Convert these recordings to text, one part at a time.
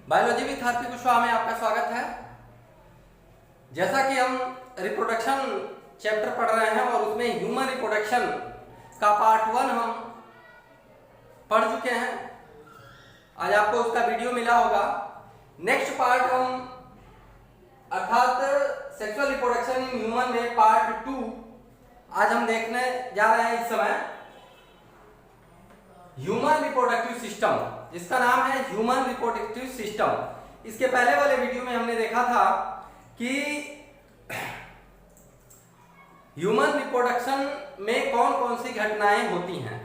Biology with harpy Kushwaha में आपका स्वागत है। जैसा कि हम रिप्रोडक्शन चैप्टर पढ़ रहे हैं और उसमें ह्यूमन रिप्रोडक्शन का पार्ट 1 हम पढ़ चुके हैं। आज आपको उसका वीडियो मिला होगा। नेक्स्ट पार्ट हम अर्थात सेक्सुअल रिप्रोडक्शन इन ह्यूमन में पार्ट 2 आज हम देखने जा रहे हैं। इस समय ह्यूमन रिप्रोडक्टिव सिस्टम, जिसका नाम है ह्यूमन रिप्रोडक्टिव सिस्टम। इसके पहले वाले वीडियो में हमने देखा था कि ह्यूमन रिप्रोडक्शन में कौन कौन सी घटनाएं होती हैं।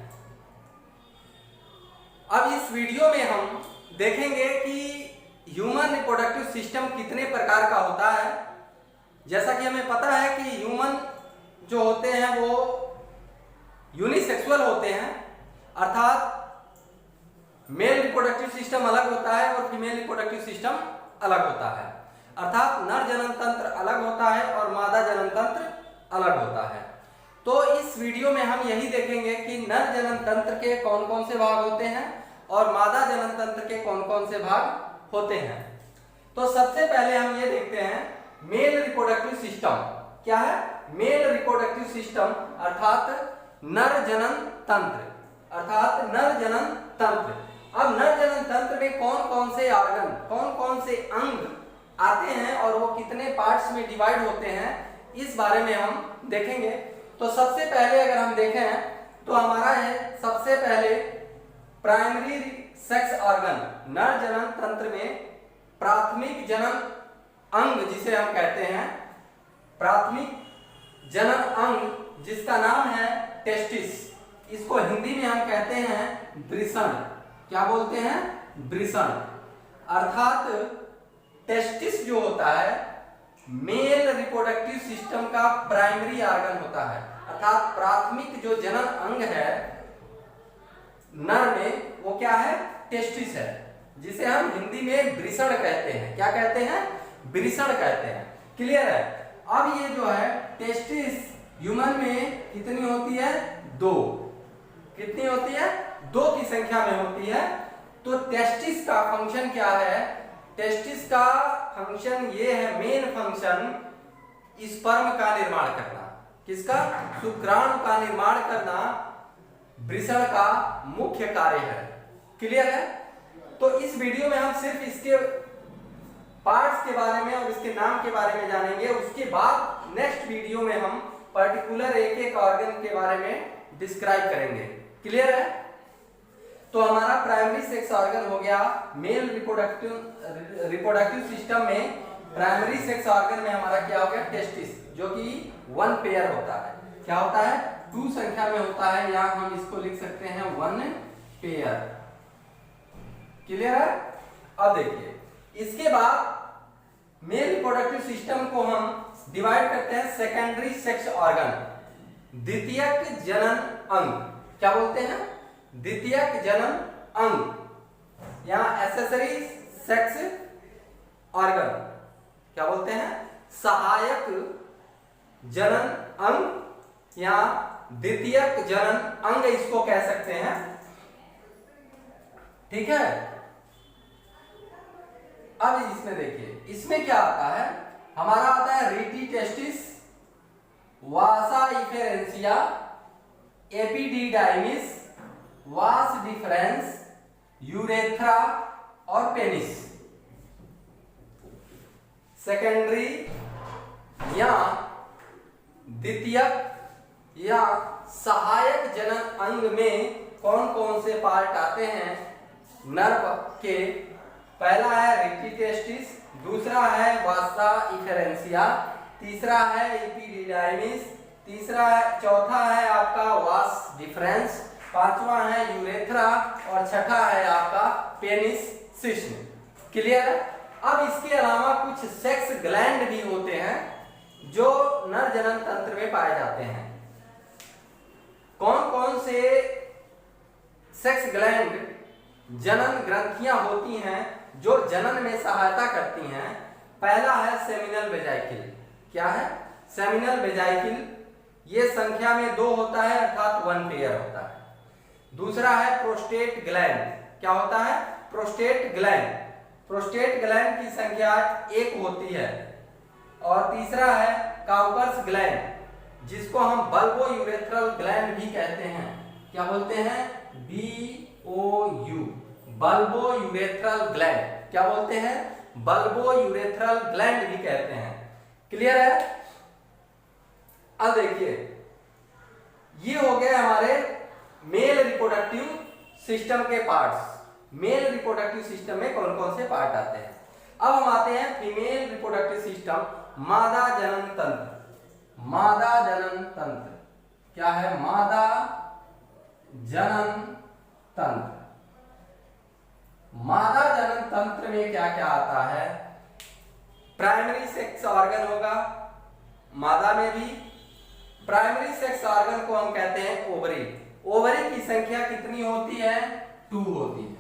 अब इस वीडियो में हम देखेंगे कि ह्यूमन रिप्रोडक्टिव सिस्टम कितने प्रकार का होता है। जैसा कि हमें पता है कि ह्यूमन जो होते हैं वो यूनिसेक्सुअल होते हैं, अर्थात मेल रिप्रोडक्टिव सिस्टम अलग होता है और फीमेल रिप्रोडक्टिव सिस्टम अलग होता है। अर्थात नर जनन तंत्र अलग होता है और मादा जनन तंत्र अलग होता है। तो इस वीडियो में हम यही देखेंगे कि नर जनन तंत्र के कौन कौन से भाग होते हैं और मादा जनन तंत्र के कौन कौन से भाग होते हैं। तो सबसे पहले हम ये देखते हैं मेल रिप्रोडक्टिव सिस्टम क्या है। मेल रिप्रोडक्टिव सिस्टम अर्थात नर जनन तंत्र, अर्थात नर जनन तंत्र। अब नर जनन तंत्र में कौन कौन से ऑर्गन, कौन कौन से अंग आते हैं और वो कितने पार्ट्स में डिवाइड होते हैं, इस बारे में हम देखेंगे। तो सबसे पहले अगर हम देखें तो हमारा है सबसे पहले प्राइमरी सेक्स ऑर्गन। नर जनन तंत्र में प्राथमिक जनन अंग जिसे हम कहते हैं, प्राथमिक जनन अंग जिसका नाम है टेस्टिस। इसको हिंदी में हम कहते हैं वृषण। क्या बोलते हैं? वृषण। अर्थात टेस्टिस जो होता है मेल रिप्रोडक्टिव सिस्टम का प्राइमरी ऑर्गन होता है, अर्थात प्राथमिक जो जनन अंग है नर में, वो क्या है? टेस्टिस है, जिसे हम हिंदी में वृषण कहते हैं। क्या कहते हैं? वृषण कहते हैं। क्लियर है? अब ये जो है टेस्टिस ह्यूमन में कितनी होती है? 2। कितनी होती है? 2 की संख्या में होती है। तो टेस्टिस का फंक्शन क्या है? टेस्टिस का फंक्शन ये है, मेन फंक्शन स्पर्म का निर्माण करना। किसका? शुक्राणु का निर्माण करना वृषण का मुख्य कार्य है। क्लियर है? तो इस वीडियो में हम सिर्फ इसके पार्ट्स के बारे में और इसके नाम के बारे में जानेंगे। उसके बाद नेक्स्ट वीडियो में हम पर्टिकुलर एक एक ऑर्गन के बारे में डिस्क्राइब करेंगे। क्लियर है? तो हमारा प्राइमरी सेक्स ऑर्गन हो गया मेल रिप्रोडक्टिव सिस्टम में प्राइमरी सेक्स ऑर्गन में हमारा क्या हो गया? टेस्टिस, जो कि 1 पेयर होता है। क्या होता है? 2 संख्या में होता है। यहां हम इसको लिख सकते हैं 1 पेयर। क्लियर है? अब देखिए, इसके बाद मेल रिप्रोडक्टिव सिस्टम को हम डिवाइड करते हैं सेकेंडरी सेक्स ऑर्गन, द्वितीयक जनन अंग। क्या बोलते हैं? द्वितीयक जनन अंग, यहां एक्सेसरी सेक्स ऑर्गन। क्या बोलते हैं? सहायक जनन अंग या द्वितीयक जनन अंग इसको कह सकते हैं। ठीक है? अब इसमें देखिए, इसमें क्या आता है? हमारा आता है रीटी टेस्टिस, वासा इफेरेंसिया, एपिडिडाइमिस, वास डिफरेंस, यूरेथ्रा और पेनिस। सेकेंडरी या द्वितीयक या सहायक जनन अंग में कौन कौन से पार्ट आते हैं नर के? पहला है रीटी टेस्टिस, दूसरा है वासा इफेरेंसिया, तीसरा है एपिडिडाइमिस, चौथा है आपका वास डिफरेंस, पांचवा है यूरेथ्रा और छठा है आपका पेनिस शिश्न। क्लियर? अब इसके अलावा कुछ सेक्स ग्लैंड भी होते हैं जो नर जनन तंत्र में पाए जाते हैं। कौन कौन से सेक्स ग्लैंड, जनन ग्रंथियां होती हैं जो जनन में सहायता करती हैं? पहला है सेमिनल वेजाइकिल। क्या है? सेमिनल वेजाइकिल। ये संख्या में 2 होता है, अर्थात 1 पेयर होता है। दूसरा है प्रोस्टेट ग्लैंड। क्या होता है? Prostate gland. प्रोस्टेट ग्लैंड की संख्या 1 होती है। और तीसरा है काउपर्स ग्लैंड, जिसको हम बल्बो यूरेथ्रल ग्लैंड भी कहते हैं। क्या बोलते हैं? BOU, bulbo urethral gland. क्या बोलते हैं? बल्बो यूरेथ्रल ग्लैंड भी कहते हैं। क्लियर है? अब देखिए, ये हो गए हमारे मेल रिप्रोडक्टिव सिस्टम के पार्ट्स। मेल रिप्रोडक्टिव सिस्टम में कौन कौन से पार्ट आते हैं। अब हम आते हैं फीमेल रिप्रोडक्टिव सिस्टम, मादा जनन तंत्र। मादा जनन तंत्र क्या है? मादा जनन तंत्र। मादा जनन तंत्र में क्या क्या आता है? प्राइमरी सेक्स ऑर्गन होगा मादा में भी। प्राइमरी सेक्स ऑर्गन को हम कहते हैं ओवरी। ओवरी की संख्या कितनी होती है? 2 होती है।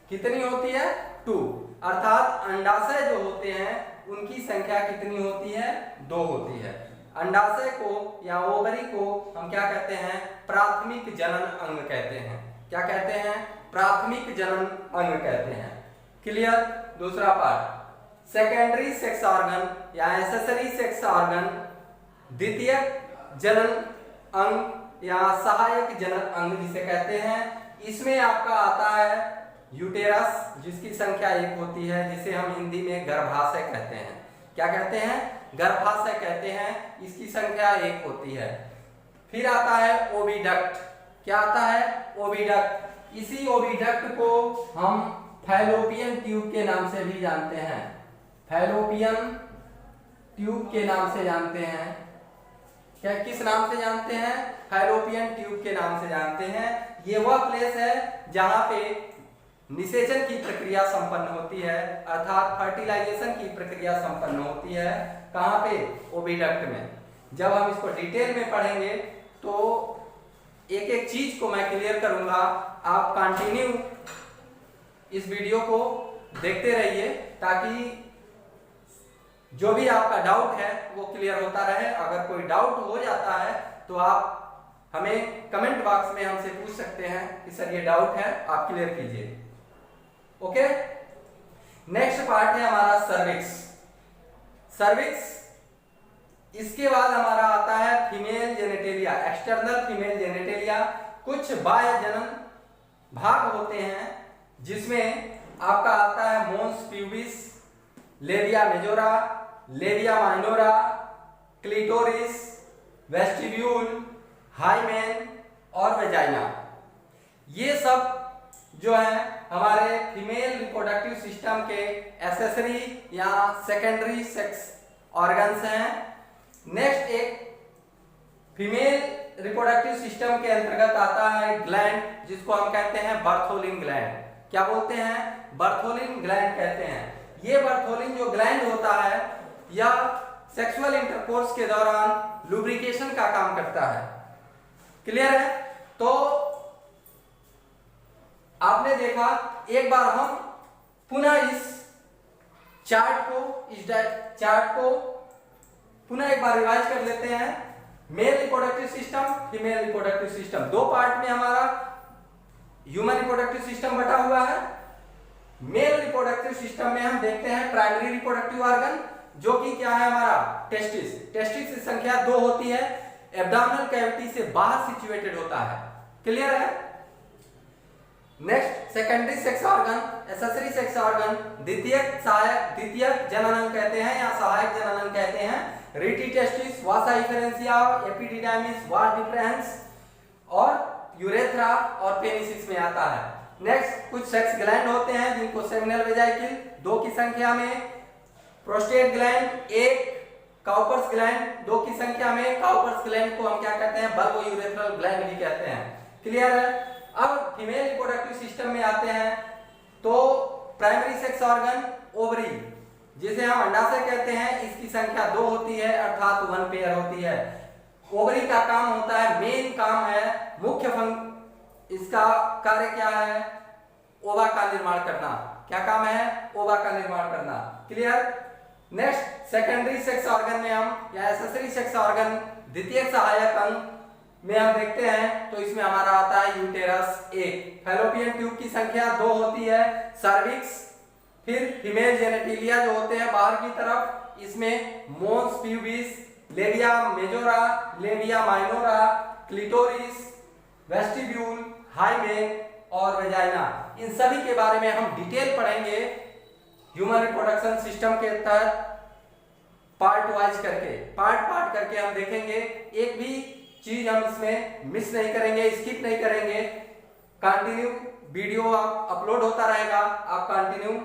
कितनी होती है? 2। अर्थात अंडाशय जो होते हैं उनकी संख्या कितनी होती है? 2 होती है। अंडाशय को या ओवरी को हम क्या कहते हैं? प्राथमिक जनन अंग कहते हैं। क्या कहते हैं? प्राथमिक जनन अंग कहते हैं। क्लियर? दूसरा पार्ट सेकेंडरी सेक्स ऑर्गन या एक्सेसरी सेक्स ऑर्गन, द्वितीय जनन अंग या सहायक जनन अंग जिसे कहते हैं। इसमें आपका आता है यूटेरस, जिसकी संख्या 1 होती है, जिसे हम हिंदी में गर्भाशय कहते हैं। क्या कहते हैं? गर्भाशय कहते हैं। इसकी संख्या 1 होती है। फिर आता है ओविडक्ट। क्या आता है? ओविडक्ट। इसी ओविडक्ट को हम फैलोपियन ट्यूब के नाम से भी जानते हैं। फैलोपियन ट्यूब के नाम से जानते हैं। क्या किस नाम से जानते हैं? फैलोपियन ट्यूब के नाम से जानते हैं। ये वह प्लेस है जहां पे निषेचन की प्रक्रिया संपन्न होती है, अर्थात फर्टिलाइजेशन की प्रक्रिया संपन्न होती है। कहां पे? ओविडक्ट में। जब हम इसको डिटेल में पढ़ेंगे तो एक एक चीज को मैं क्लियर करूंगा। आप कंटिन्यू इस वीडियो को देखते रहिए ताकि जो भी आपका डाउट है वो क्लियर होता रहे। अगर कोई डाउट हो जाता है तो आप हमें कमेंट बॉक्स में हमसे पूछ सकते हैं कि सर ये डाउट है, आप क्लियर कीजिए। ओके, नेक्स्ट पार्ट है हमारा सर्विक्स। सर्विक्स, इसके बाद हमारा आता है female genitalia, external female genitalia. कुछ बाह्य जनन भाग होते हैं जिसमें आपका आता है mons pubis, labia majora, labia minora, clitoris, vestibule, hymen और वेजाइना। ये सब जो है हमारे फीमेल रिप्रोडक्टिव सिस्टम के एक्सेसरी या सेकेंडरी सेक्स ऑर्गन्स हैं। नेक्स्ट एक फीमेल रिप्रोडक्टिव सिस्टम के अंतर्गत आता है ग्लैंड, जिसको हम कहते हैं बर्थोलिन ग्लैंड। क्या बोलते हैं? बर्थोलिन ग्लैंड कहते हैं। ये बर्थोलिन जो ग्लैंड होता है या सेक्सुअल इंटरकोर्स के दौरान लुब्रिकेशन का काम करता है। क्लियर है? तो आपने देखा, एक बार हम पुनः इस चार्ट को पुनः एक बार रिवाइज कर लेते हैं। Male reproductive system, female reproductive system, 2 part में हमारा ह्यूमन रिप्रोडक्टिव सिस्टम बटा हुआ है। मेल रिप्रोडक्टिव सिस्टम में हम देखते हैं प्राइमरी रिप्रोडक्टिव ऑर्गन, जो कि क्या है हमारा? टेस्टिस। टेस्टिस की संख्या 2 होती है, एब्डोमिनल कैविटी से बाहर सिचुएटेड होता है। क्लियर है? Next secondary sex organ, accessory sex organ, द्वितीयक जननांग कहते हैं या सहायक जननांग कहते हैं। रीटी टेस्टिस, वासा इफेरेंसिया, एपिडिडाइमिस, वास डिफरेंस और यूरेथ्रा और पेनिसिस में आता है। नेक्स्ट कुछ सेक्स ग्लैंड होते हैं जिनको सेमिनल वेजाइकिल 2 की संख्या में, प्रोस्टेट ग्लैंड 1, काउपर्स ग्लैंड 2 की संख्या में। काउपर्स ग्लैंड को हम क्या कहते हैं? बल्बो यूरेथ्रल ग्लैंड भी कहते हैं। क्लियर है? अब फीमेल रिप्रोडक्टिव सिस्टम में आते हैं तो प्राइमरी सेक्स ऑर्गन ओवरी, जिसे हम अंडाशय कहते हैं, इसकी संख्या 2 होती है, अर्थात 1 पेयर होती है। ओवरी का काम होता है, मेन काम है, मुख्य इसका कार्य क्या है? ओवा का निर्माण करना। क्या काम है? ओवा का निर्माण करना। Clear? Next secondary sex organ में हम या एक्सेसरी सेक्स ऑर्गन द्वितीय सहायक अंग में हम देखते हैं तो इसमें हमारा आता है यूटेरस 1। फैलोपियन ट्यूब की संख्या 2 होती है। सर्विक्स, फिर फीमेल जेनेटिलिया जो होते हैं बाहर की तरफ, इसमें mons pubis, labia majora, labia minora, clitoris, vestibule, hymen और वेजाइना, इन सभी के बारे में हम डिटेल पढ़ेंगे ह्यूमन रिप्रोडक्शन सिस्टम के तहत। पार्ट वाइज करके, पार्ट करके हम देखेंगे, एक भी चीज हम इसमें मिस नहीं करेंगे, स्किप नहीं करेंगे। कंटिन्यू वीडियो आप अपलोड होता रहेगा, आप कंटिन्यू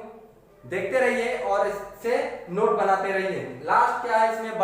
देखते रहिए और इससे नोट बनाते रहिए। लास्ट क्या है इसमें